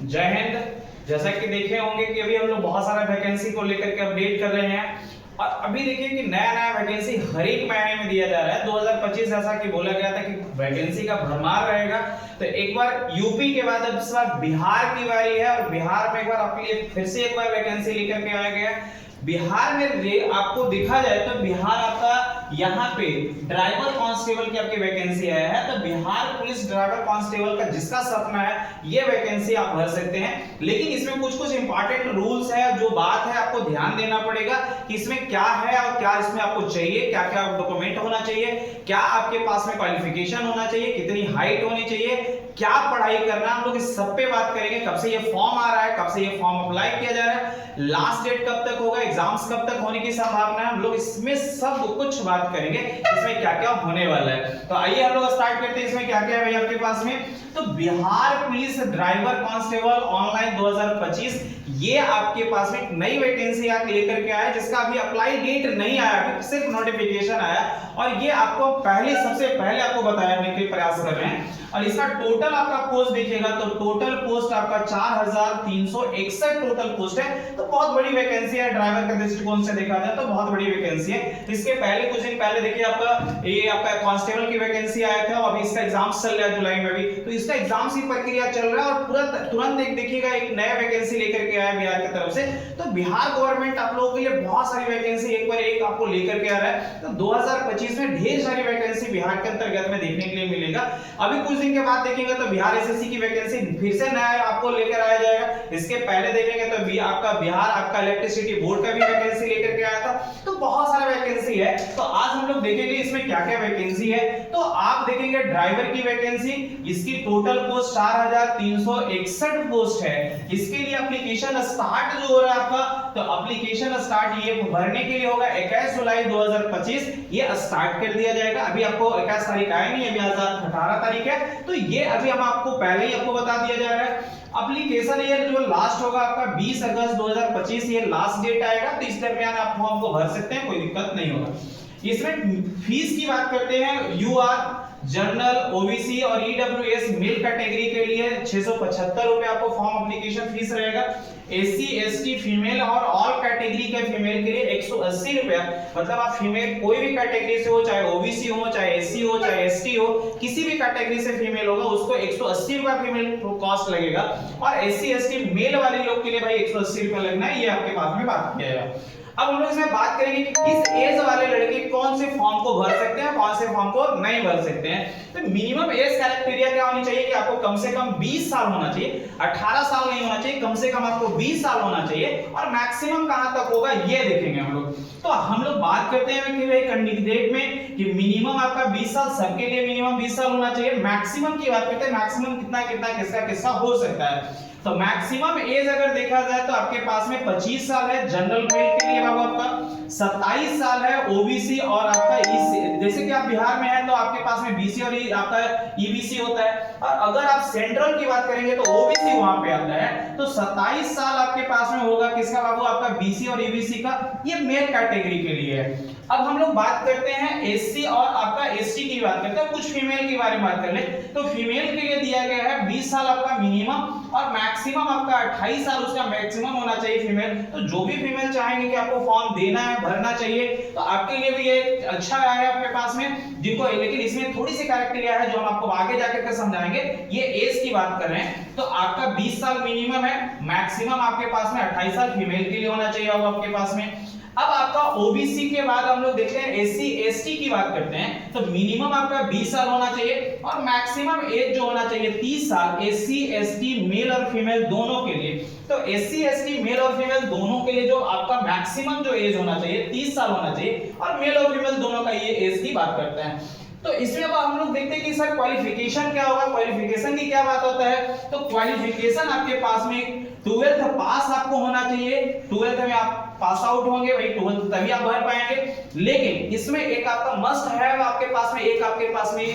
जय हिंद। जैसा कि देखे होंगे कि अभी हम लोग बहुत सारा वैकेंसी को लेकर के अपडेट कर रहे हैं और अभी देखिए कि नया नया वैकेंसी हर एक महीने में दिया जा रहा है। 2025 ऐसा कि बोला गया था कि वैकेंसी का भरमार रहेगा, तो एक बार यूपी के बाद अब इस बार बिहार की बारी है और बिहार में एक बार आपके लिए फिर से एक बार वैकेंसी लेकर के आया गया। बिहार में आपको देखा जाए तो बिहार आपका यहाँ पे ड्राइवर कांस्टेबल की आपकी वैकेंसी आया है, तो बिहार पुलिस ड्राइवर कांस्टेबल का जिसका सपना है ये वैकेंसी आप भर सकते हैं। लेकिन इसमें कुछ कुछ इंपॉर्टेंट रूल्स है, जो बात है आपको ध्यान देना पड़ेगा कि इसमें क्या है और क्या इसमें आपको चाहिए, क्या क्या डॉक्यूमेंट होना चाहिए, क्या आपके पास में क्वालिफिकेशन होना चाहिए, कितनी हाइट होनी चाहिए, क्या पढ़ाई करना, हम लोग इस सब पे बात करेंगे। कब से ये फॉर्म आ रहा है, कब से ये फॉर्म अप्लाई किया जा रहा है, लास्ट डेट कब तक होगा, एग्जाम्स कब तक होने की संभावना है, हम लोग इसमें सब कुछ बात करेंगे इसमें क्या क्या होने वाला है। तो आइए हम लोग स्टार्ट करते हैं इसमें क्या क्या है आपके पास में। तो Bihar police driver constable online 2025 ये आपके पास में एक नई वैकेंसी आके लेकर के आया, जिसका अभी अप्लाई डेट नहीं आया, अभी सिर्फ नोटिफिकेशन आया और ये आपको सबसे पहले आपको बताने के प्रयास कर रहे हैं। और इसका टोटल आपका पोस्ट देखिएगा तो टोटल पोस्ट आपका 4361 टोटल पोस्ट है। तो बहुत बड़ी वैकेंसी है, ड्राइवर के दृष्टिकोण से देखा जाए तो बहुत बड़ी वैकेंसी है। इसके पहले कुछ दिन पहले देखिए आपका कांस्टेबल की वैकेंसी आया था, अभी इसका एग्जाम्स चल रहा है जुलाई में भी, तो इसका एग्जाम्स की प्रक्रिया चल रहा है और तुरंत एक देखिएगा एक नया वैकेंसी लेकर के आया बिहार की तरफ से। तो बिहार गवर्नमेंट आप लोगों के लिए बहुत सारी वैकेंसी एक पर एक आपको लेकर के आ रहा है। तो 2025 में ढेर सारी वैकेंसी बिहार के अंतर्गत में देखने के लिए मिलेगा। अभी कुछ दिन के बाद देखेंगे तो बिहार एसएससी की वैकेंसी फिर से नया आपको लेकर आया जाएगा। इसके पहले देखेंगे तो आपका बिहार आपका इलेक्ट्रिसिटी बोर्ड का भी वैकेंसी लेकर के आया था। तो बहुत सारा वैकेंसी है, तो आज हम लोग देखेंगे इसमें क्या क्या वैकेंसी है। तो आप देखेंगे ड्राइवर की वैकेंसी, इसकी टोटल पोस्ट 4361 पोस्ट है। इसके लिए एप्लीकेशन स्टार्ट जो हो रहा है आपका, तो एप्लीकेशन स्टार्ट ये भरने के लिए होगा 21 जुलाई 2025 ये स्टार्ट कर दिया जाएगा। अभी आपको 21 तारीख आई नहीं, अभी आज 18 तारीख है, तो ये अभी हम आपको पहले ही आपको बता दिया जा रहा है। एप्लीकेशन ये जो लास्ट होगा आपका 20 अगस्त 2025 ये लास्ट डेट आएगा, तो इस दरमियान आप फॉर्म को भर सकते हैं, कोई दिक्कत नहीं होगा। इसमें फीस की बात करते हैं, यूआर जनरल ओबीसी और ईडब्ल्यूएस मेल कैटेगरी के लिए 675 रुपए आपको फॉर्म एप्लीकेशन फीस रहेगा। एससी एसटी फीमेल और ऑल कैटेगरी के फीमेल के लिए 180 रुपया, मतलब आप फीमेल कोई भी कैटेगरी से हो, चाहे ओबीसी हो, चाहे एससी हो, चाहे एसटी हो, किसी भी कैटेगरी से फीमेल होगा उसको 180 रुपया फीमेल कॉस्ट लगेगा। और एससी एसटी मेल वाले लोग के लिए भाई 180 रुपया लगना है, ये आपके पास में बात किया जाएगा। अब हम लोग इसमें बात करेंगे कि किस एज वाले लड़के कौन से फॉर्म को भर सकते हैं, कौन से फॉर्म को नहीं भर सकते हैं। तो मिनिमम एज क्राइटेरिया क्या होनी चाहिए कि आपको कम से कम 20 साल होना चाहिए, 18 साल नहीं होना चाहिए, कम से कम आपको 20 साल होना चाहिए। और मैक्सिमम कहां तक होगा ये देखेंगे हम लोग। तो हम लोग बात करते हैं कि भाई कैंडिडेट में कि मिनिमम आपका 20 साल, सबके लिए मिनिमम 20 साल होना चाहिए। मैक्सिमम की बात करते हैं, मैक्सिमम कितना कितना किसका हो सकता है। तो मैक्सिमम एज अगर देखा जाए तो आपके पास में 25 साल है जनरल मेल के लिए, बाबू आपका 27 साल है ओबीसी और आपका जैसे कि आप बिहार में है तो आपके पास में बीसी और आपका ईबीसी होता है। और अगर आप सेंट्रल की बात करेंगे तो ओबीसी वहां पे आता है। तो 27 साल आपके पास में होगा किसका बाबू, आपका बीसी और ईबीसी का, ये मेल कैटेगरी के लिए है। अब हम लोग बात करते हैं एससी और आपका एसटी की बात करते हैं, कुछ फीमेल के बारे में बात कर ले। तो फीमेल के लिए दिया गया है 20 साल आपका मिनिमम और मैक्सिमम आपका 28 साल उसका मैक्सिमम होना चाहिए फीमेल। तो जो भी फीमेल चाहेंगे कि आपको फॉर्म देना है, भरना चाहिए, तो आपके लिए भी ये अच्छा है आपके पास में जिनको, लेकिन इसमें थोड़ी सी कैरेक्टरिया है जो हम आपको आगे जाकर के समझाएंगे। ये एज की बात कर रहे हैं, तो आपका 20 साल मिनिमम है, मैक्सिमम आपके पास में 28 साल फीमेल के लिए होना चाहिए आपके पास में। अब आपका ओबीसी के बाद हम लोग देखते हैं एससी एसटी की बात करते हैं, तो मिनिमम आपका 20 साल होना चाहिए और मैक्सिमम एज जो होना चाहिए 30 साल एससी एसटी मेल और फीमेल दोनों के लिए। तो एससी एसटी मेल और फीमेल दोनों के लिए जो आपका मैक्सिमम जो एज होना चाहिए 30 साल होना चाहिए और मेल और फीमेल दोनों का ये एज की बात करते हैं। तो इसमें अब हम लोग देखते हैं कि सर क्वालिफिकेशन क्या होगा, क्वालिफिकेशन की क्या बात होता है। तो क्वालिफिकेशन आपके पास में 12th पास आपको होना चाहिए, 12th में आप पास आउट होंगे भाई, 12th तभी आप भर पाएंगे। लेकिन इसमें एक आपका मस्ट है आपके पास में, एक आपके पास में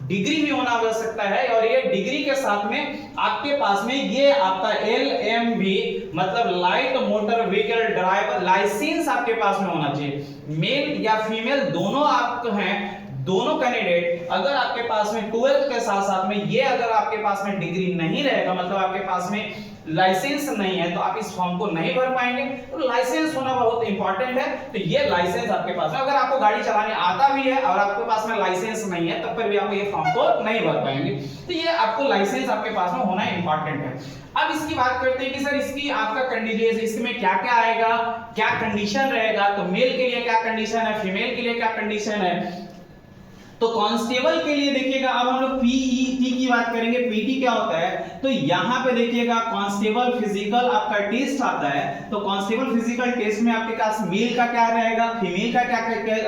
डिग्री भी होना आवश्यकता है और ये डिग्री के साथ में आपके पास में ये आपका LMV मतलब light motor vehicle driver licence आपके पास में होना चाहिए। मेल या फीमेल दोनों आप हैं, दोनों कैंडिडेट अगर आपके पास में 12th के साथ साथ में ये अगर आपके पास में डिग्री नहीं रहेगा, मतलब आपके पास में लाइसेंस नहीं है तो आप इस फॉर्म को नहीं भर पाएंगे। तो लाइसेंस होना बहुत इंपॉर्टेंट है। तो ये लाइसेंस आपके पास है, अगर आपको गाड़ी चलाने आता भी है और आपके पास में लाइसेंस नहीं है तब पर भी आप ये फॉर्म को नहीं भर पाएंगे। तो ये आपको लाइसेंस आपके पास में होना इंपॉर्टेंट है। अब इसकी बात करते हैं कि सर इसकी आपका कंडीशन, इसमें क्या क्या आएगा, क्या कंडीशन रहेगा। तो मेल के लिए क्या कंडीशन है, फीमेल के लिए क्या कंडीशन है। तो कांस्टेबल के लिए देखिएगा, अब हम लोग पीईटी की बात करेंगे। पीटी क्या होता है, तो यहाँ पे देखिएगा कांस्टेबल फिजिकल आपका टेस्ट आता है। तो कांस्टेबल फिजिकल टेस्ट में आपके पास मेल का क्या रहेगा, फीमेल का क्या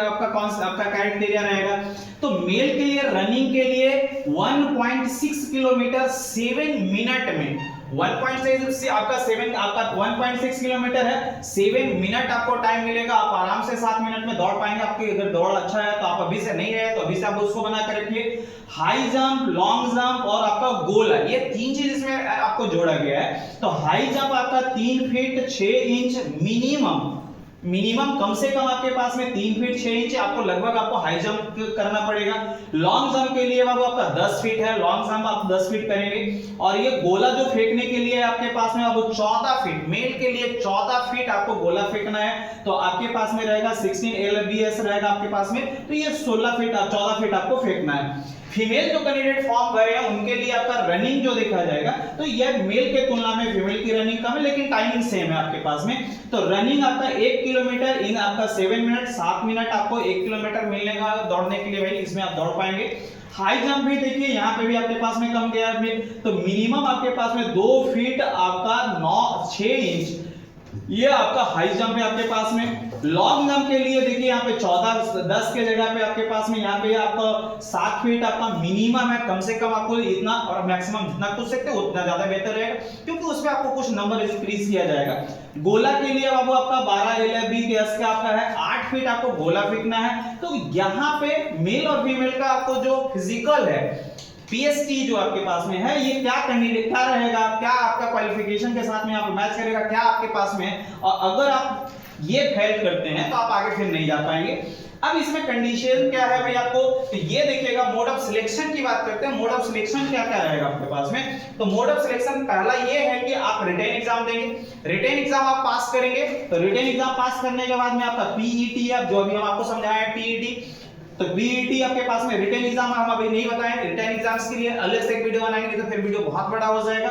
आपका क्राइटेरिया रहेगा। तो मेल के लिए रनिंग के लिए 1.6 किलोमीटर 7 मिनट में, 1.6 आपका 1.6 किलोमीटर है, 7 मिनट आपको टाइम मिलेगा। आप आराम से 7 मिनट में दौड़ पाएंगे। आपकी अगर दौड़ अच्छा है तो आप अभी से नहीं है तो अभी से आप उसको बना कर रखिए। हाई जंप, लॉन्ग जंप और आपका गोल है, ये 3 चीज इसमें आपको जोड़ा गया है। तो हाई जंप आपका 3 फीट 6 इंच मिनिमम कम से कम आपके पास में 3 फीट 6 इंच आपको लगभग आपको हाई जंप करना पड़ेगा। लॉन्ग जंप के लिए बाबू आपका 10 फीट है, लॉन्ग जंप आप 10 फीट करेंगे। और ये गोला जो फेंकने के लिए आपके पास में अब 14 फीट, मेल के लिए 14 फीट आपको गोला फेंकना है। तो आपके पास में रहेगा 16 LBS रहेगा आपके पास में। तो ये 16 फीट 14 फीट आपको फेंकना है। फीमेल जो कैंडिडेट फॉर्म भरे हैं उनके लिए आपका रनिंग जो देखा जाएगा, तो यह मेल के तुलना में फीमेल की रनिंग कम है लेकिन टाइमिंग सेम है आपके पास में। तो रनिंग आपका 1 किलोमीटर इन आपका 7 मिनट, 7 मिनट आपको 1 किलोमीटर मिलेगा दौड़ने के लिए भाई, इसमें आप दौड़ पाएंगे। हाई जंप भी देखिए यहाँ पे भी आपके पास में कम गया है, तो मिनिमम आपके पास में 2 फीट आपका 6 इंच ये आपका हाई जंप है आपके पास में। लॉन्ग जंप के लिए देखिए यहाँ पे 10 के जगह पे आपके पास में यहाँ पे आपका 7 फीट आपका मिनिमम है। कम से कम आपको इतना और मैक्सिमम जितना कूद सकते हो उतना ज्यादा बेहतर रहेगा, क्योंकि उसमें आपको कुछ नंबर इंक्रीज किया जाएगा। गोला के लिए बाबू आपका 12 LBS का आपका है, 8 फीट आपको गोला फेंकना है। तो यहाँ पे मेल और फीमेल का आपको जो फिजिकल है पीएसटी जो आपके पास में है, ये क्या कैंडिडेट क्या रहेगा, क्या आपका क्वालिफिकेशन के साथ में आप मैच करेगा, क्या आपके पास में है। और अगर आप ये फेल करते हैं तो आप आगे फिर नहीं जा पाएंगे। अब इसमें कंडीशन क्या है भाई आपको, तो ये देखिएगा मोड ऑफ सिलेक्शन की बात करते हैं। मोड ऑफ सिलेक्शन क्या क्या रहेगा आपके पास में, तो मोड ऑफ सिलेक्शन पहला ये है कि आप रिटेन एग्जाम देंगे। रिटेन एग्जाम आप पास करेंगे, तो रिटेन एग्जाम पास करने के बाद में आपका पीईटी है, जो अभी हम आपको समझाया है पीईटी। तो बीईटी आपके पास में रिटेन एग्जाम हम अभी नहीं बताएं, रिटेन एग्जाम्स के लिए अलग से एक वीडियो बनाएंगे, नहीं तो फिर वीडियो बहुत बड़ा हो जाएगा।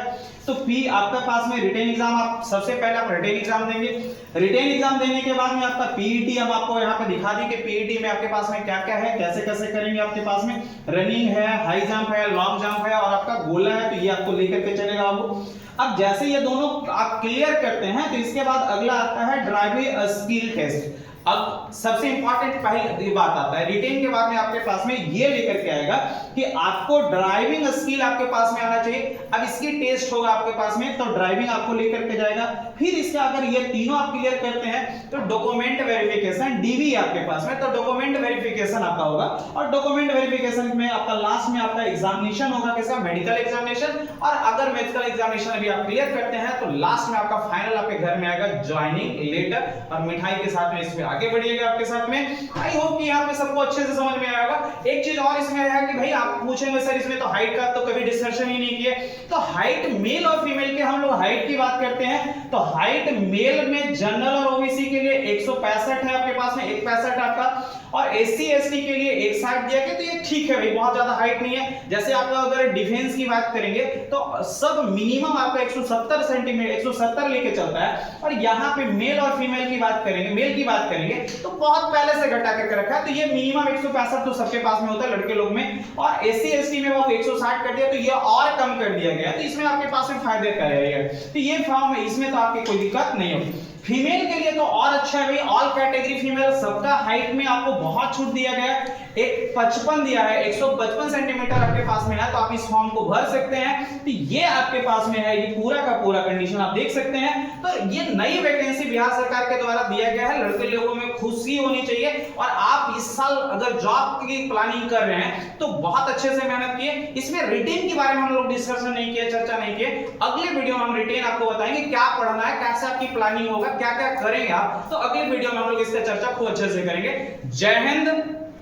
तो पी आपके पास में रिटेन एग्जाम, आप सबसे पहले आप रिटेन एग्जाम देंगे। रिटेन एग्जाम देने के बाद में आपका पीईटी हम आपको यहाँ पे दिखा दें कि पीईटी में आपके पास में क्या क्या है, कैसे कैसे करेंगे। आपके पास में रनिंग है, हाई जंप है, लॉन्ग जंप है और आपका गोला है, तो ये आपको लेकर के चलेगा आपको। अब जैसे ये दोनों आप क्लियर करते हैं तो इसके बाद अगला आता है ड्राइविंग स्किल टेस्ट। अब सबसे इंपॉर्टेंट पहली बात आता है, रिटेन के बाद में आपके पास में ये लेकर के आएगा कि आपको ड्राइविंग स्किल आपके पास में आना चाहिए। अब इसकी टेस्ट होगा आपके पास में, तो ड्राइविंग आपको लेकर के जाएगा। फिर इसका अगर ये तीनों आप क्लियर करते हैं तो डॉक्यूमेंट वेरिफिकेशन डीवी आपके पास में, तो डॉक्यूमेंट वेरिफिकेशन आपका होगा। और डॉक्यूमेंट वेरिफिकेशन में आपका लास्ट में आपका एग्जामिनेशन होगा, किसका, मेडिकल एग्जामिनेशन। और अगर मेडिकल एग्जामिनेशन अभी आप क्लियर करते हैं तो लास्ट में आपका फाइनल आपके घर में आएगा ज्वाइनिंग लेटर, और मिठाई के साथ में इसमें आगे बढ़िएगा आपके साथ में। आई होप कि यहाँ पे सबको अच्छे से समझ में आएगा। एक चीज और इसमें है कि भाई आप पूछेंगे सर इसमें तो हाइट का तो कभी डिस्कशन ही नहीं किए। तो हाइट मेल और फीमेल के हम लोग हाइट की बात करते हैं, तो हाइट मेल में जनरल और ओबीसी के लिए 165 है आपके पास में, 165 आपका, और एससी एसटी के लिए 160 दिया गया। तो ये ठीक है भाई, बहुत ज्यादा हाइट नहीं है। जैसे आप अगर डिफेंस की बात करेंगे तो सब मिनिमम आपका 170 सेंटीमीटर 170 लेके चलता है। और यहाँ पे मेल और फीमेल की बात करेंगे, मेल की बात करेंगे तो बहुत पहले से घटा के रखा है। तो ये मिनिमम 165 तो सबके पास में होता है लड़के लोग में, और एससी एसटी में वो 160 कर दिया, तो ये और कम कर दिया गया। तो इसमें आपके पास में फायदे का है। तो ये फॉर्म है, इसमें तो आपकी कोई दिक्कत नहीं होगी। फीमेल के लिए तो और अच्छा है भाई, ऑल कैटेगरी फीमेल सबका हाइट में आपको बहुत छूट दिया गया है। एक 55 दिया है, 155 सेंटीमीटर आपके पास में है, तो आप इस फॉर्म को भर सकते हैं। तो ये आपके पास में है, ये पूरा का पूरा कंडीशन आप देख सकते हैं। तो ये नई वैकेंसी बिहार सरकार के द्वारा दिया गया है, लड़के लोगों में खुशी होनी चाहिए। और आप इस साल अगर जॉब की प्लानिंग कर रहे हैं तो बहुत अच्छे से मेहनत किए। इसमें रिटेन के बारे में हम लोग डिस्कशन नहीं किए, चर्चा नहीं किए। अगले वीडियो में हम रिटेन आपको बताएंगे क्या पढ़ना है, कैसे आपकी प्लानिंग होगा, क्या क्या करेंगे आप। तो अगले वीडियो में हम लोग इसका चर्चा खूब अच्छे से करेंगे। जय हिंद,